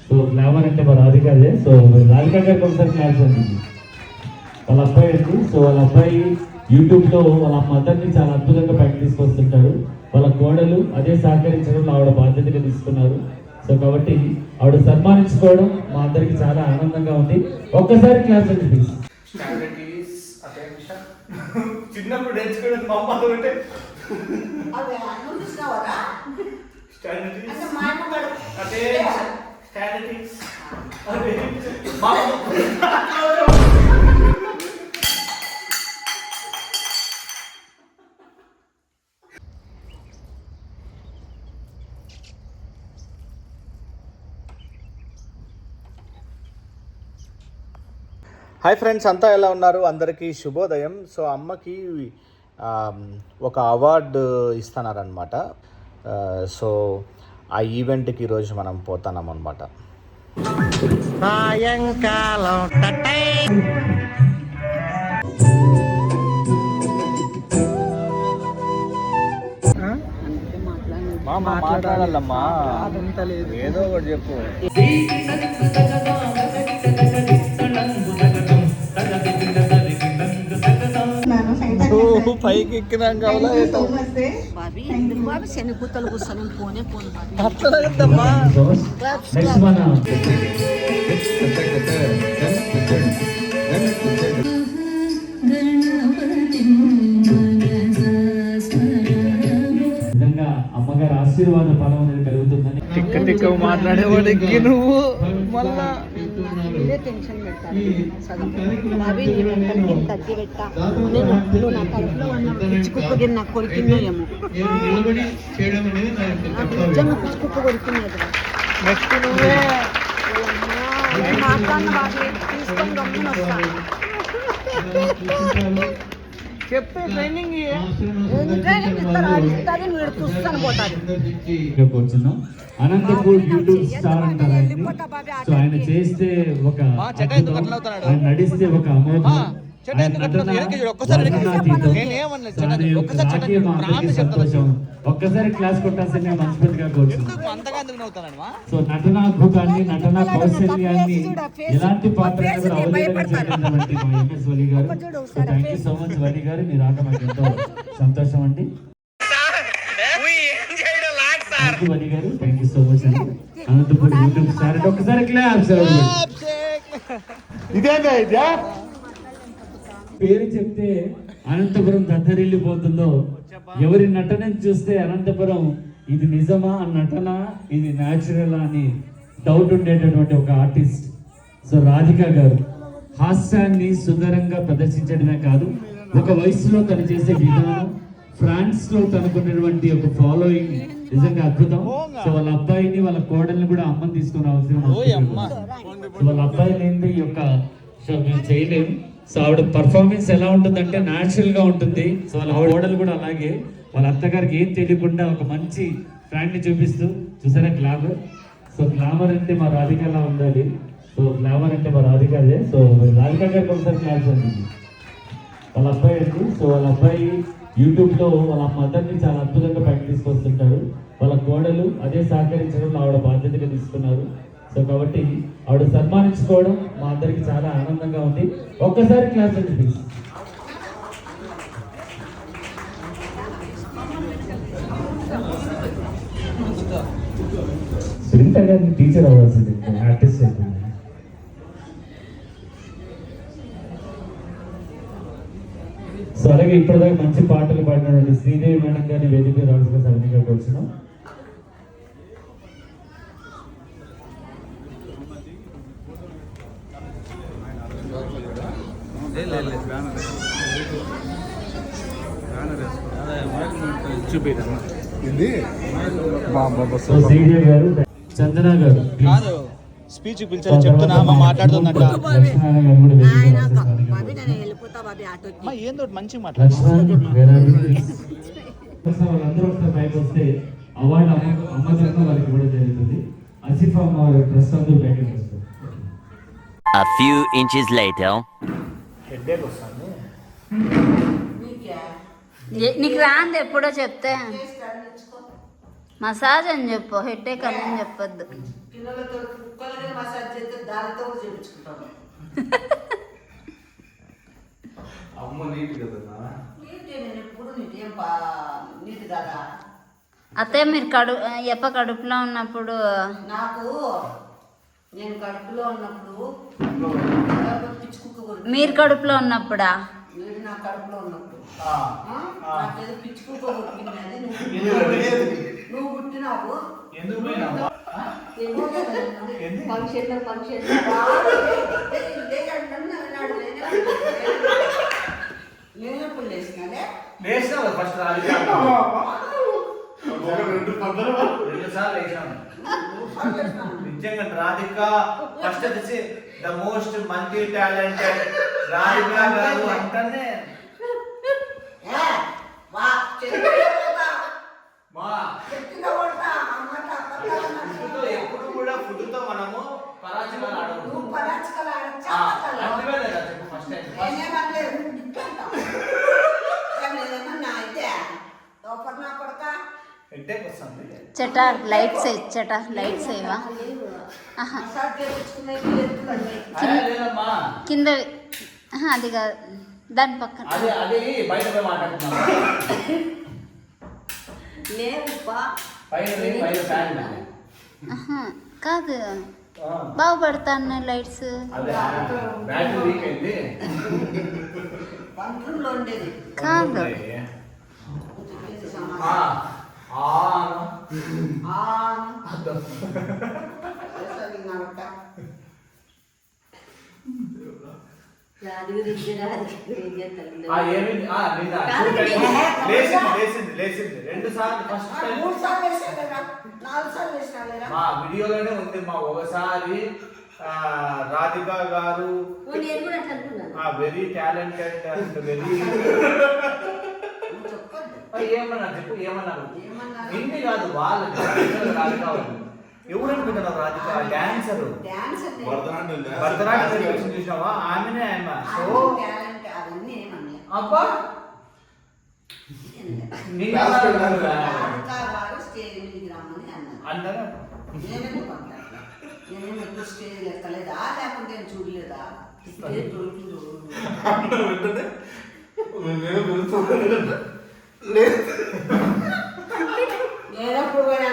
So glamour అంటే మా రాధిక అదే. సో రాధిక గారికి ఒకసారి క్లాస్ అంటుంది. వాళ్ళ అబ్బాయి అండి. సో వాళ్ళ అబ్బాయి యూట్యూబ్లో వాళ్ళ మదర్ని చాలా అద్భుతంగా పైకి తీసుకొస్తుంటారు. వాళ్ళ కోడలు అదే సహకరించడంలో ఆవిడ బాధ్యతగా తీసుకున్నారు. సో కాబట్టి ఆవిడ సన్మానించుకోవడం మా అందరికి చాలా ఆనందంగా ఉంది. ఒక్కసారి క్లాస్ అండి ప్లీజ్. చిన్నప్పుడు నేర్చుకోవడం మా అమ్మ ఒకటే హాయ్ ఫ్రెండ్స్, అంతా ఎలా ఉన్నారు? అందరికీ శుభోదయం. సో అమ్మకి ఒక అవార్డు ఇస్తున్నారనమాట. సో ఆ ఈవెంట్కి ఈరోజు మనం పోతున్నాం అనమాట. సాయంకాలం మాట్లాడాలమ్మా, ఏదో ఒకటి చెప్పు. పైకి ఎక్కినాం కావాలా శనిపూతలు కూర్చొని పోనే పోను అట్లా నిజంగా అమ్మగారి ఆశీర్వాద ఫలం అనేది కలుగుతుందని తిక్క తిక్క మాట్లాడేవాడికి నువ్వు మళ్ళా టెన్షన్ పెట్టాలి. అవి తగ్గి పెట్టా నువ్వు నా కడుపులో ఉన్న పిచ్చుకుప్పకి నాకు కొరికిందో ఏమో, నిజంగా పిచ్చుకుప్ప కొరికినది. నెక్స్ట్ నువ్వే మాట్లాడిన బాగా తీసుకొని గమ్మున వస్తాను. చెప్పే ట్రైనింగ్ ఇస్తారు, మీరు చూస్తాను పోతారు. అనంతపూర్ యూట్యూబ్ స్టార్ అంటారు. సో ఆయన చేస్తే ఒక ఆయన నడిస్తే ఒక అమోఘం. ఒక్కసారి క్లాస్ కొట్టాల్సిందిగా మనస్ఫూర్తిగా కోరుతున్నాను. సో నటనాద్భుతాన్ని, నటనా కౌశల్యాన్ని, ఎలాంటి పాత్ర అవైలబుల్ మా ఎంఎస్ వలి గారు. So thank you so much Vali గారు, మీరు రాక మాకు ఎంతో సంతోషం అండి. వలి గారు థ్యాంక్ యూ సో మచ్ అండి. అనంతపూర్ యూట్యూబ్ స్టార్ అంటే ఒక్కసారి క్లాప్స్. ఇదేనా ఇదే పేరు చెప్తే అనంతపురం దద్దరిల్లిపోతుందో, ఎవరి నటనని చూస్తే అనంతపురం ఇది నిజమా నటన, ఇది న్యాచురల్ అని డౌట్ ఉండేటటువంటి ఒక ఆర్టిస్ట్. సో రాధిక గారు హాస్యాన్ని సుందరంగా ప్రదర్శించడమే కాదు, ఒక వయసులో తను చేసే విధానం, ఫ్రాన్స్ లో తనకున్నటువంటి ఒక ఫాలోయింగ్ నిజంగా అద్భుతం. సో వాళ్ళ అబ్బాయిని, వాళ్ళ కోడల్ని కూడా అమ్మని తీసుకుని అవసరం. వాళ్ళ అబ్బాయి లేని ఈ యొక్క షో మేము చేయలేము. సో ఆవిడ పర్ఫార్మెన్స్ ఎలా ఉంటుందంటే న్యాచురల్ గా ఉంటుంది. సో వాళ్ళ కోడలు కూడా అలాగే వాళ్ళ అత్తగారికి ఏం తెలియకుండా ఒక మంచి ఫ్రాండ్ ని చూపిస్తూ చూసారా గ్లామర్. సో గ్లామర్ అంటే మా రాధికలా ఉండాలి. సో గ్లామర్ అంటే మా రాధిక అదే. సో రాధిక గారికి ఒకసారి క్లాస్ అంటుంది. వాళ్ళ అబ్బాయి అండి. సో వాళ్ళ అబ్బాయి యూట్యూబ్లో వాళ్ళ మదర్ని చాలా అద్భుతంగా పైకి తీసుకొస్తుంటారు. వాళ్ళ కోడలు అదే సహకరించడంలో ఆవిడ బాధ్యతగా తీసుకున్నారు. సో కాబట్టి ఆవిడ సన్మానించుకోవడం మా అందరికి చాలా ఆనందంగా ఉంది. ఒక్కసారి క్లాస్ అండి ప్లీజ్. సునీత గారిని టీచర్ అవ్వాల్సింది, ఆర్టిస్ట్ అయిపోయింది. సో అలాగే ఇప్పటిదాకా మంచి పాటలు పాడినటువంటి శ్రీదేవి మేడం గారిని వేదిక రావాల్సిన సభ్యునిగా కూర్చున్నాం. శ్రీదేవి గారు, చందన గారు స్పీచ్ పిలిచారు, చెప్తున్నా మాట్లాడుతున్నట్టు ఏందో మంచి వాళ్ళందరూ ఒకసారి పైకి వస్తే అవార్డు అమ్మ తరఫున వారికి ఇవ్వడం జరుగుతుంది. ఆసిఫా అమ్మ వారి ట్రస్ట్ అందరూ పైకి వస్తారు. A few inches later. Headache వస్తుంది. నీకు రాంది ఎప్పుడో చెప్తే మసాజ్ అని చెప్పు, హెడ్ఏక్ అని చెప్పొద్దు. పిల్లలతో కుక్కలకి మసాజ్ చేస్తే దానితో కూడా చేయించుకుంటాను. అమ్మ నీట్ కదా నీటి నేను ఎప్పుడు నీటి ఏం నీటి కదా. అత్తయ్య మీరు కడుపులో ఉన్నప్పుడు నాకు నేను కడుపులో ఉన్నప్పుడు పిచ్చి కుక్క కొడుకు. మీరు కడుపులో ఉన్నప్పుడా? నేను నా కడుపులో ఉన్నప్పుడు నాకేదో పిచ్చి కుక్క కొట్టింది. అది నువ్వు పుట్టినావు. ఎందుకు పోయినావు? ఫంక్షన్ నేనెప్పుడు లేచినానే లేచినావు ఫస్ట్ రాధిక. 2 సార్లు లేచినాను నిజంగా. రాధిక ఫస్ట్ వచ్చి the most multi talented Radhika గారు అంటేనే ఎప్పుడు కూడా ఫుడ్ తో మనము పరాచకాలు ఆడము. చట లైట్స్ చట లైట్స్ ఏవా కింద అది కాదు దాని పక్కన బయట పోయి మాట్లాడుతున్నాం. కాదు బాగుపడతాను లైట్స్. బ్యాటరీ వీక్ అయింది కాదు లేచింది 2 సార్లు. ఫస్ట్ మా వీడియోలోనే ఉంది మా. ఒకసారి రాధిక గారు వెరీ టాలెంటెడ్ అండ్ వెరీ ఏమన్నా చెప్పు. ఏమన్నారు? ఇంటి కాదు వాళ్ళు రాధిక వాళ్ళు. ఎవరు అనుకుంటున్నావు? రాధిక డాన్సరు, భరతనాట్యం చూసినావా? ఆమెనే ఆమె. సో అబ్బా అందరూ స్టేజ్ ఎక్కలేదా లేకుంటే చూడలేదా? నేనప్పుడు పోయినా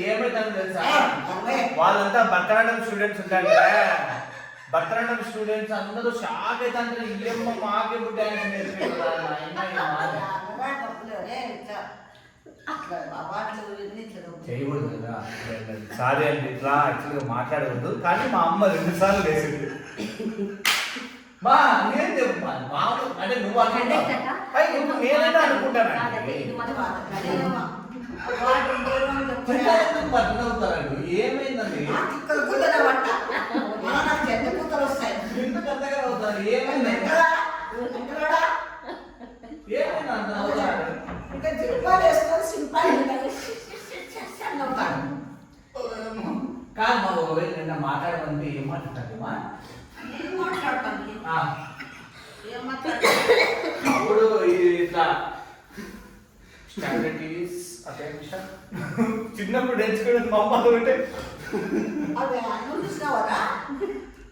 ఏమైందని తెలుసా? వాళ్ళంతా భరతనాట్యం స్టూడెంట్స్ ఉంటారు కదా. భరతనాట్యం స్టూడెంట్స్ అందరూ షాక్ అవుతారు. ఏమో మాకే డాన్స్ చేయకూడదు కదా. సారీ అండి, ఇట్లా యాక్చువల్గా మాట్లాడకూడదు. కానీ మా అమ్మ 2 సార్లు వేసింది. మా నేను చెప్పు అంటే నువ్వు నేనైనా అనుకుంటానండి. అవుతారండి. ఏమైందండి? ఎందుకు అంతగా అవుతారు? ఏమైందండి? ఏమైనా అంత అవుతారు? కాదు మా ఒకవేళ నిన్న మాట్లాడమంటే ఏం మాట్లాడతారు? అప్పుడు ఇట్లా స్టాండర్డ్ టీవీస్ అదే చిన్నప్పుడు నేర్చుకోవడం మా అమ్మ అంటే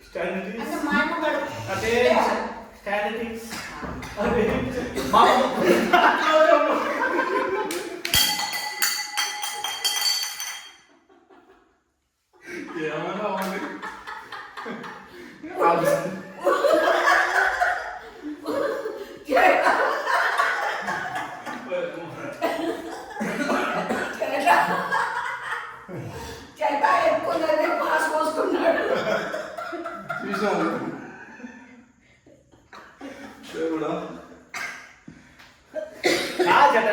స్టాండర్డ్ టీవీస్ అదే స్టాండర్డ్ టీవీస్ అదే మా ఏమన్నా ఉంది.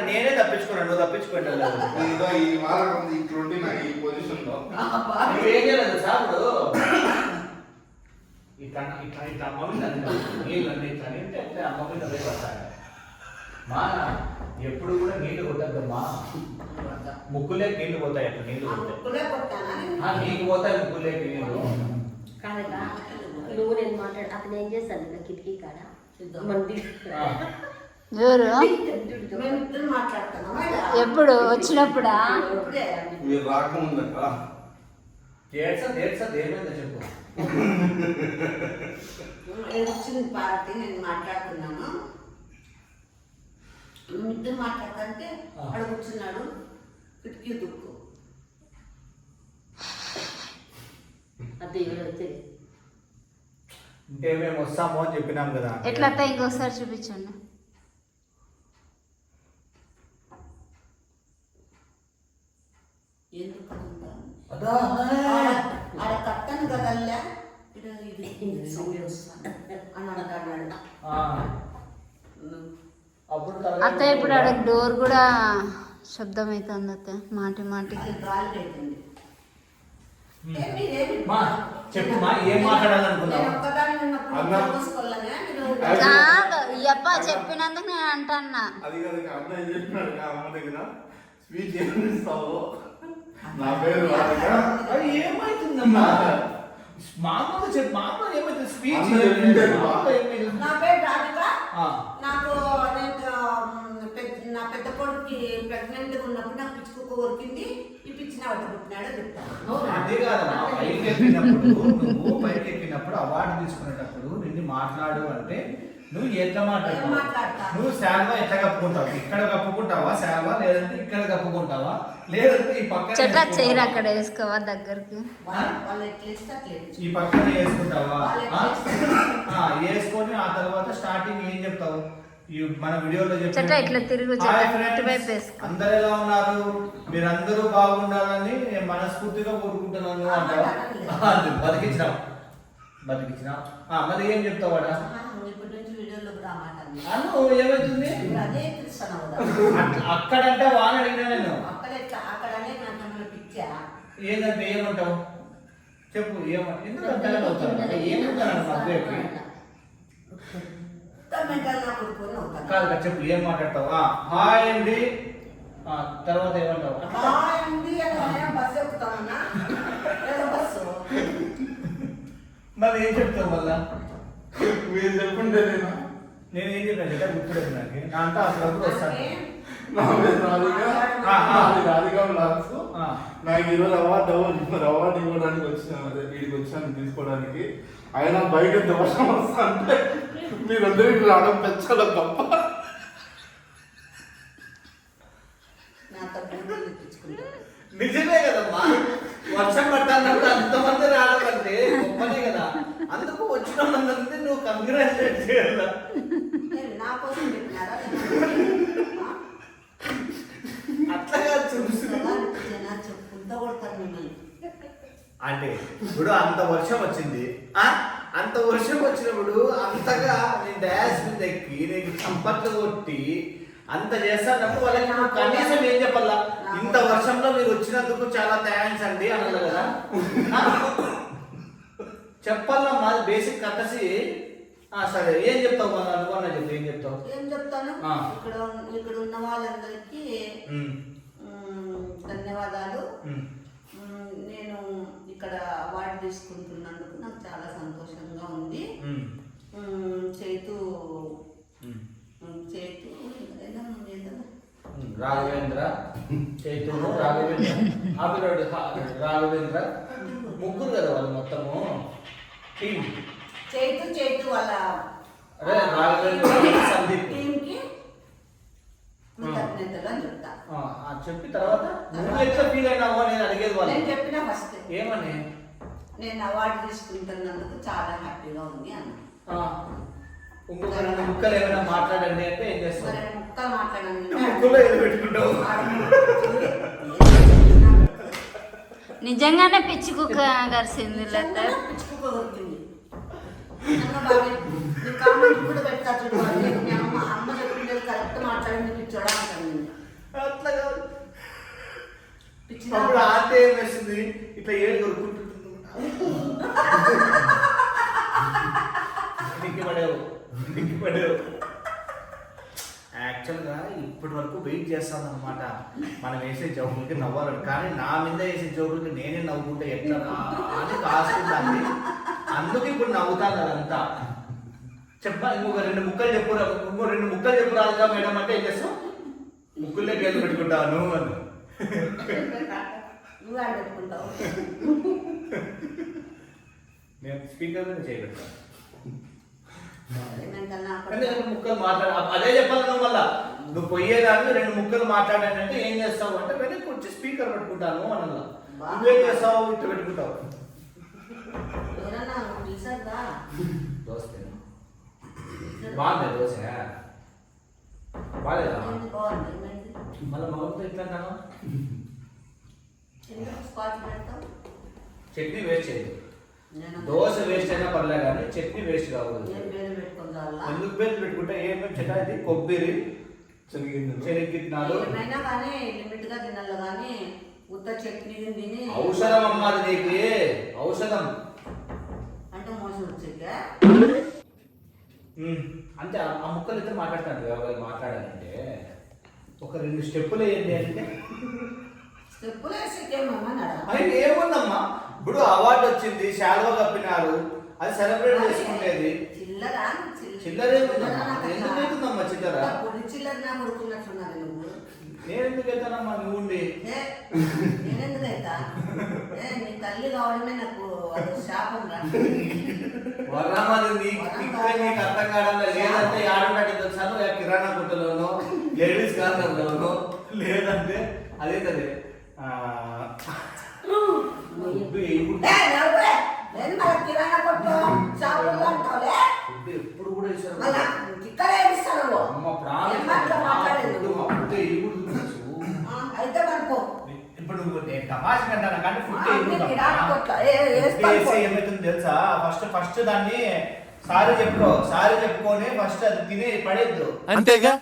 నేనే తప్పించుకున్నాను, నువ్వు తప్పించుకోండి. ఏం చేయలేదు సార్. ఇట్లా ఇట్లా ఇట్లా అమ్మ మీద నీళ్ళు అన్నీ ఇట్లా అంటే అమ్మ మీద అదే పడతాయి. మా ఎప్పుడు కూడా నీళ్లు కొట్టద్దమ్మా. ముక్కులే నీళ్లు పోతాయి. అట్లా నీళ్లు పోతాయి. నీకు పోతాయి ముక్కులేకి నీళ్ళు. నువ్వు నేను మాట్లాడు అతను ఏం చేస్తాను నా కిటికీ కాడ మంది ఎవరు మేమిద్దరు మాట్లాడుతున్నాం ఎప్పుడు వచ్చినప్పుడా మీరు రాకముందట ఏమైందో చెప్పు. వచ్చింది పార్టీ నేను మాట్లాడుతున్నాను మేమిద్దరు మాట్లాడుతుంటే అక్కడ కూర్చున్నాడు కిటికీ దుక్కు అది వచ్చేది అంటే మేము వస్తాము అని చెప్పినాం కదా. ఎట్లా అత్త ఇంకొకసారి చూపించండి. ఎందుకు అదా ఆడ కట్టను కదల్లా ఇది సౌండ్ వస్తుంది అని అంటాడు. అప్పుడు అత్త ఇప్పుడు ఆడ డోర్ కూడా శబ్దం అవుతుంది అత్త మాటి మాటికి. గాలి అవుతుంది చెప్పుమా ఏం మాట్లాడాలనుకున్నావు? కాదు అప్ప చెప్పినందుకు నేను అంటన్నా. అది కదా అన్న ఏం చెప్పినాడు అమ్మ దగ్గర స్పీచ్ ఏం ఇస్తావు నా పేరు రాధిక. అది ఏమైతుందమ్మా? మామూలు చెప్పు, మామూలు ఏమైతుంది స్పీచ్? అన్న చెప్పిందే నా పేరు రాధిక. ఆ. నాకు నా పెద్ద కొడుకు ప్రెగ్నెంట్ ఉన్నప్పుడు నాకు పిచ్చి కుక్క కొరికింది ఈ పిచ్చిన వద్ద పుట్టినాడు చెప్తాను. అదే కాదమ్మా, పైకి ఎక్కినప్పుడు నువ్వు పైకి ఎక్కినప్పుడు అవార్డు తీసుకునేటప్పుడు నిన్ను మాట్లాడు అంటే నువ్వు ఎట్లా మాట్లాడతావు? నువ్వు శాల్వా ఎట్లా కప్పుకుంటావు? ఇక్కడ కప్పుకుంటావా శాల్వా, లేదంటే ఇక్కడ కప్పుకుంటావా, లేదంటే ఈ పక్కన చెట్ల చైర్ అక్కడ వేసుకోవా దగ్గరికి? వాళ్ళు ఎట్లా ఇస్తే అట్లా ఈ పక్కన వేసుకుంటావా? వేసుకొని ఆ తర్వాత స్టార్టింగ్ ఏం చెప్తావు? మన వీడియోలో చెట్ల ఇట్లా తిరుగు ఇటువైపు వేసుకో. అందరు ఎలా ఉన్నారు, మీరందరూ బాగుండాలని నేను మనస్ఫూర్తిగా కోరుకుంటున్నాను అంటావు. బతికించినావు. మరి ఏం చెప్తావు వాడా? ఇప్పటి నుంచి వీడియోలో కూడా మాట అను ఏమైతుంది? అదే కృష్ణ అక్కడంటే వాన అడిగినా నేను అక్కడనే నాకు పిచ్చా ఏంటంటే ఏమంటావు చెప్పు. ఎందుకు అంతగా అవుతాను? ఏమంటాను మధ్యకి కాదు చెప్పు, ఏం మాట్లాడతావు? హాయ్ అండి, తర్వాత ఏమంటావు? బస్సు ఎక్కుతామన్నా బస్సు మరి ఏం చెప్తావు మళ్ళా? మీరు చెప్పుంటే నేను ఏం చెప్పాను గుర్తులేదు నాకు. నా అంతా అప్పుడప్పుడు వస్తాను. నా పేరు రాధిక బ్లాగ్స్. నాకు ఈరోజు అవార్డు ఇవ్వడానికి వచ్చిన వీడికి వచ్చాను తీసుకోవడానికి. అయినా బయట దోషం వస్తా అంటే మీరందరికీ రావడం పెంచాల గొప్ప. నిజమే కదమ్మా, వర్షం పట్టాలన్నప్పుడు అంతమంది రావడం అంటే గొప్పనే కదా. అందుకు వచ్చిన వాళ్ళందరినీ నువ్వు కంగ్రాచులేట్ చేయాల. నా కోసం చెప్పినారా అట్లాగా చూస్తున్నా చెప్పుకుంటా కొడతారు మిమ్మల్ని. అంటే ఇప్పుడు అంత వర్షం వచ్చింది, అంత వర్షం వచ్చినప్పుడు అంతగా నేను డాష్ మీద ఎక్కి నీకు చంపట్లు కొట్టి అంత చేస్తానప్పుడు వాళ్ళకి నువ్వు కనీసం ఏం చెప్పాలా? ఇంత వర్షంలో మీరు వచ్చినందుకు చాలా థ్యాంక్స్ అండి అన్నారు కదా. చెప్పాలా మాది బేసిక్ కట్టసి. సరే ఏం చెప్తావు మళ్ళీ? అనుకున్నా చెప్పు, ఏం చెప్తావు? ఏం చెప్తాను, ఇక్కడ ఉన్న వాళ్ళందరికీ ధన్యవాదాలు. నేను ఇక్కడ అవార్డు తీసుకుంటున్నందుకు నాకు చాలా సంతోషంగా ఉంది. చైతు రాఘవేంద్ర, చైతు, రాఘవేంద్ర ముగ్గురు కదా వాళ్ళు మొత్తము టీం. చైతు వాళ్ళ సందీప్ టీంకి కృతజ్ఞతలు అని చెప్తా. చెప్పి తర్వాత నువ్వు ఎట్లా ఫీల్ అయినావో నేను అడిగేది వాళ్ళు. నేను చెప్పిన ఫస్ట్ ఏమని? నేను అవార్డు తీసుకుంటున్నందుకు చాలా హ్యాపీగా ఉంది అన్న. ఇంకొక రెండు ముక్కలు ఏమైనా మాట్లాడండి అంటే ఏం చేస్తావు? ముక్కలు మాట్లాడండి ముక్కలో ఏదో పెట్టుకుంటావు. నిజంగానే పిచ్చి కుక్క కరిసింది. పిచ్చి కుక్క కొడుతుంది. కామెంట్ కూడా పెడతా చూడండి. అమ్మ చెప్పింది కరెక్ట్ మాట్లాడండి పిచ్చోడా అంటాను. అట్లా కాదు, అప్పుడు ఆంటీ ఏం వేస్తుంది, ఇట్లా ఏడు కొరుకుంటుంది. పడేవు. యాక్చువల్గా ఇప్పటి వరకు వెయిట్ చేస్తాను అనమాట మనం వేసే జోకులకి నవ్వాలని. కానీ నా మీద వేసే జోకులకి నేనే నవ్వుకుంటే ఎట్లా అని కాసుకుంటాను. అందుకు ఇప్పుడు నవ్వుతాను అదంతా. చెప్పా ఇంకొక 2 ముక్కలు చెప్పు, ఇంకో 2 ముక్కలు చెప్పు రాదుగా మేడం అంటే ఏం చేస్తావు? ముక్కుల్లో గేలు పెట్టుకుంటాను అని. నువ్వు ఆడ పెట్టుకుంటావు. నేను స్పీకర్ మీద చేయబెట్టాను. ఏమంటన్నా అంటే 2 ముక్కలు మాట్లాడ అదే చెప్పాలి నువ్వు. మళ్ళా నువ్వు పోయేదాన్ని 2 ముక్కలు మాట్లాడానంటే ఏం చేస్తావు అంటే వెనక్కి వచ్చి స్పీకర్ పెట్టుకుంటాను అన్నలా. నువ్వేం చేస్తావు? ఇట్లా పెట్టుకుంటావు. ఎవరన్నా పిలిచారా? దోశ తిను. బాగుంది దోశ. బాగాలేదా? బాగుంది. మళ్ళీ మగంతో ఇట్లా అంటాను. ఎందుకు స్పాట్ పెడతావు? చట్నీ వేస్ట్ చేయదు. దోశ వేస్ట్ అయినా పర్లేదు కానీ చట్నీ వేస్ట్ కావద్దు. ఎందుకు పేరు పెట్టుకుంటే ఏమేమి చట్నీ? కొబ్బరి, శనగగిత్తనాలు ఏమైనా కానీ లిమిట్ గా తినాలి కానీ ఉత్త చట్నీ తిని ఔషధం అమ్మా అది నీకు. ఔషధం అంటే మోసం వచ్చేదా? అంటే ఆ ముక్కలు ఇద్దరు మాట్లాడతాను. ఎవరు మాట్లాడాలంటే ఒక 2 స్టెప్పులు వేయండి అంటే స్టెప్పులు వేసేకేమన్నాడా? అది ఏముందమ్మా, ఇప్పుడు అవార్డు వచ్చింది, శాలువా కప్పినారు, అది సెలబ్రేట్ చేసుకునేది. చిల్లరా చిల్లర ఎందుకు అవుతుందమ్మా చిల్లర? పొడి చిల్లర నా కొడుకున్నట్టున్నది నువ్వు. నేను ఎందుకు వెళ్తానమ్మా? నువ్వు ఉండి నేనెందుకు అవుతా? నీ తల్లి కావడమే నాకు శాపం రా. వర్ణమాది నీకు అర్థం కావడం లేదంటే ఆడడానికి వచ్చాను కిరాణా కొట్టులోనో లేడీస్ కార్నర్లోనో లేదంటే అదేంటది కిరాణా కొట్టు షాపులు అంటావులే. ఎప్పుడు కూడా అమ్మ అయితే మనకు ఇప్పుడు తమాష కంటాను కానీ ఫుడ్ ఏమవుతుంది తెలుసా? ఫస్ట్ దాన్ని సారీ చెప్పుకో, సారీ చెప్పుకొని ఫస్ట్ అది తినే పడేద్దు. అంతేగా.